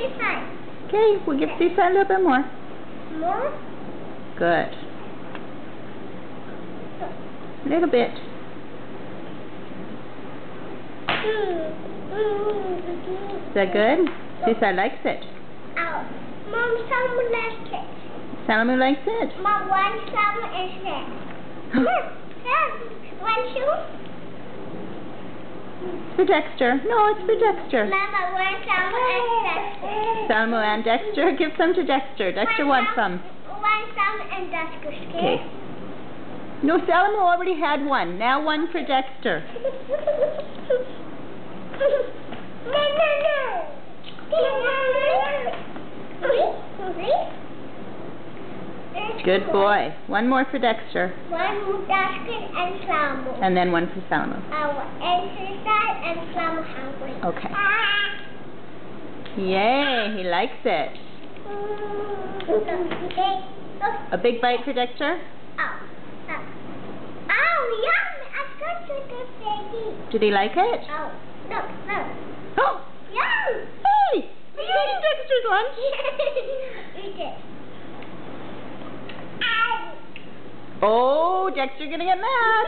seaside. Okay, we'll give Seaside a little bit more. More? Good. A little bit. Is that good? Seaside likes it. Oh, Mom, someone likes it. Salamu likes it. Mom, one some is there. One shoe? For Dexter. No, it's for Dexter. Mama, one some is Dexter. Salamu and Dexter. Give some to Dexter. Dexter wants some. One some and Dexter. Okay. No, Salamu already had one. Now one for Dexter. Good boy. One more for Dexter. One for Dexter and Salamu. And then one for Salamu. And Seaside and Salamu hungry. Okay. Yay, he likes it. A big bite for Dexter? Oh, yum! I got you this baby. Did he like it? Oh, look. Oh! Yum! Hey! Are you eating Dexter's lunch? Eat it. Oh, Dexter's gonna get mad.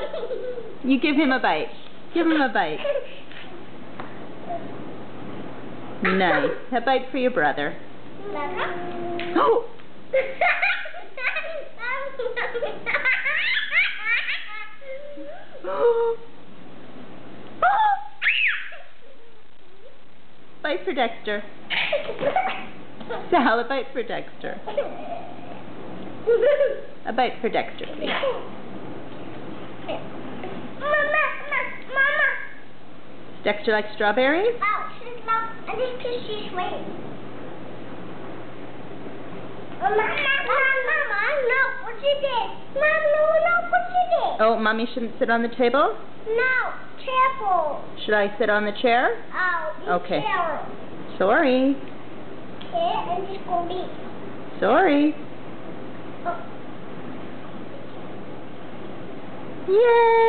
You give him a bite. Give him a bite. Nice. A bite for your brother. Oh! Bite for Dexter. Sal, a bite for Dexter. A bite for Dexter, please. Mama. Dexter likes strawberries? Oh, she's not. I think she's waiting. Mama, look what you did. Mom, look what you did. Oh, Mommy shouldn't sit on the table? No, careful. Should I sit on the chair? Oh, Okay. Careful. Sorry. Okay, and it's going to be. Sorry. Oh. Yay!